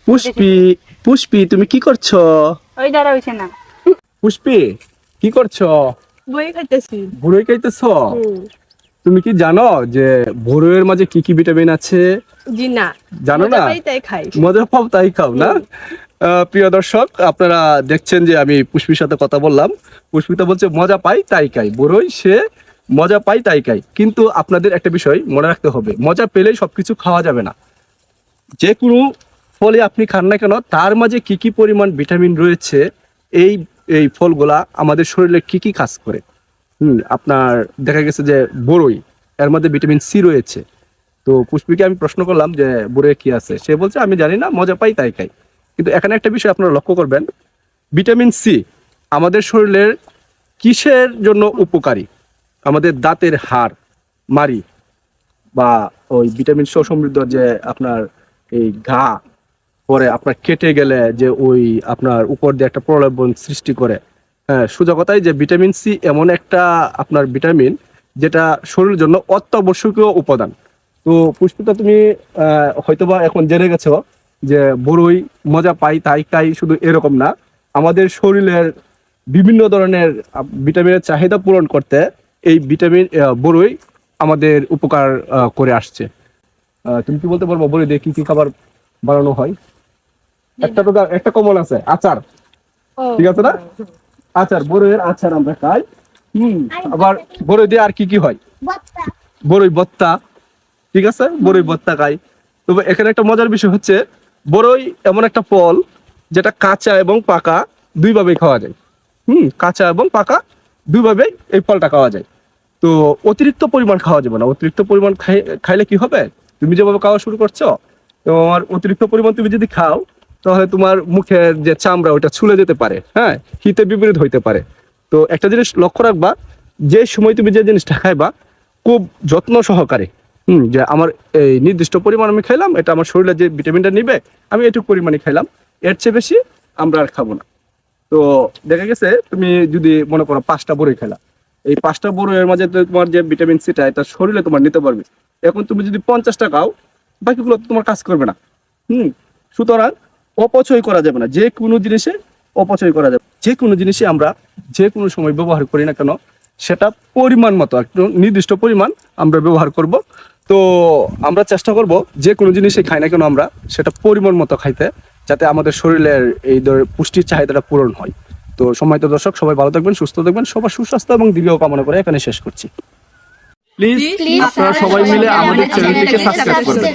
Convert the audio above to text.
পুষ্পি, পুষ্পি তুমি কি করছো? ওই দাঁড়া হইছে না। পুষ্পি কি করছো? বই খাইতেছি। বড়ই খাইতেছো? তুমি কি জানো যে বড়ইয়ের মাঝে কি কি ভিটামিন আছে? জি না। জানো মজা না? পাই তাই খাই। মজা পাও তাই খাও না? প্রিয় দর্শক, আপনারা দেখছেন যে আমি পুষ্পির সাথে কথা বললাম। পুষ্পিতা বলছে মজা পাই তাই খাই, বড়ই সে মজা পাই তাই খাই। কিন্তু আপনাদের একটা বিষয় মনে রাখতে হবে, মজা পেলেই সবকিছু খাওয়া যাবে না। যে কোনো ফলে আপনি খান না কেন, তার মাঝে কি কি পরিমাণ ভিটামিন রয়েছে, এই এই ফলগুলা আমাদের শরীরে কি কি কাজ করে। আপনার দেখা গেছে যে বড়ই, এর মধ্যে ভিটামিন সি রয়েছে। তো পুষ্পিকে আমি প্রশ্ন করলাম যে বড়ইয়ে কি আছে, সে বলছে আমি জানি না, মজা পাই তাই খাই। কিন্তু এখানে একটা বিষয় আপনারা লক্ষ্য করবেন, ভিটামিন সি আমাদের শরীরের কিসের জন্য উপকারী? আমাদের দাঁতের হাড়, মাড়ি বা ওই ভিটামিন সি সমৃদ্ধ যে আপনার এই ঘা পরে আপনার কেটে গেলে যে ওই আপনার উপর দিয়ে একটা প্রলোভন সৃষ্টি করে। হ্যাঁ, সোজা কথাই যে ভিটামিন সি এমন একটা আপনার ভিটামিন যেটা শরীরের জন্য অত্যাবশ্যকীয় উপাদান। তো পুষ্পিতা তুমি হয়তোবা এখন জেনে গেছো যে বড়ই মজা পাই তাই খাই শুধু এরকম না, আমাদের শরীরের বিভিন্ন ধরনের ভিটামিনের চাহিদা পূরণ করতে এই ভিটামিন বড়ই আমাদের উপকার করে আসছে। তুমি কি বলতে পারবো বড়ই দিয়ে কি কি খাবার বানানো হয়? একটা কমন আছে, আচার। ঠিক আছে না? আচার, বড়ইয়ের আচার আমরা খাই। আবার বড়ই দিয়ে আর কি কি হয়? বড়ই ভর্তা। ঠিক আছে, বড়ই ভর্তা খাই। তবে এখানে একটা মজার বিষয় হচ্ছে, বড়ই এমন একটা ফল যেটা কাঁচা এবং পাকা দুইভাবেই খাওয়া যায়। কাঁচা এবং পাকা দুইভাবেই এই ফলটা খাওয়া যায়। তো অতিরিক্ত পরিমাণ খাওয়া যাবে না। অতিরিক্ত পরিমাণ খাইলে কি হবে, তুমি যেভাবে খাওয়া শুরু করছো, তো আমার অতিরিক্ত পরিমাণ তুমি যদি খাও, তাহলে তোমার মুখের যে চামড়া ওটা ছুলে যেতে পারে। হ্যাঁ, হিতে বিপরীত হইতে পারে। তো একটা জিনিস লক্ষ্য রাখবা, যে সময় তুমি যে জিনিসটা খাইবা খুব যত্ন সহকারে, যে আমার এই নির্দিষ্ট পরিমাণ আমি খাইলাম, এটা আমার শরীরে যে ভিটামিনটা নিবে, আমি এটুকু পরিমাণে খাইলাম, এর চেয়ে বেশি আমরা আর খাবো না। তো দেখা গেছে তুমি যদি মনে করো 5টা বড়ই খেলা, এই 5টা বড়ইয়ের মাঝে তোমার যে ভিটামিন সিটা এটা শরীরে তোমার নিতে পারবে। এখন তুমি যদি 50টা খাও, বাকিগুলো তোমার কাজ করবে না। সুতরাং অপচয় করা যাবে না। যে কোনো জিনিসে অপচয় করা যাবে, যে কোনো জিনিসে আমরা যে কোনো সময় ব্যবহার করি না কেন, সেটা পরিমাণ মতো, একটু নির্দিষ্ট পরিমাণ আমরা ব্যবহার করব। তো আমরা চেষ্টা করব যে কোনো জিনিসে খাই না কেন আমরা সেটা পরিমাণ মতো খাইতে, যাতে আমাদের শরীরের এই পুষ্টির চাহিদাটা পূরণ হয়। তো সম্মানিত দর্শক, সবাই ভালো থাকবেন, সুস্থ থাকবেন, সবার সুস্বাস্থ্য এবং দীর্ঘ কামনা করে এখানে শেষ করছি। প্লিজ আপনারা সবাই মিলে আমাদের চ্যানেলটিকে সাবস্ক্রাইব করবেন।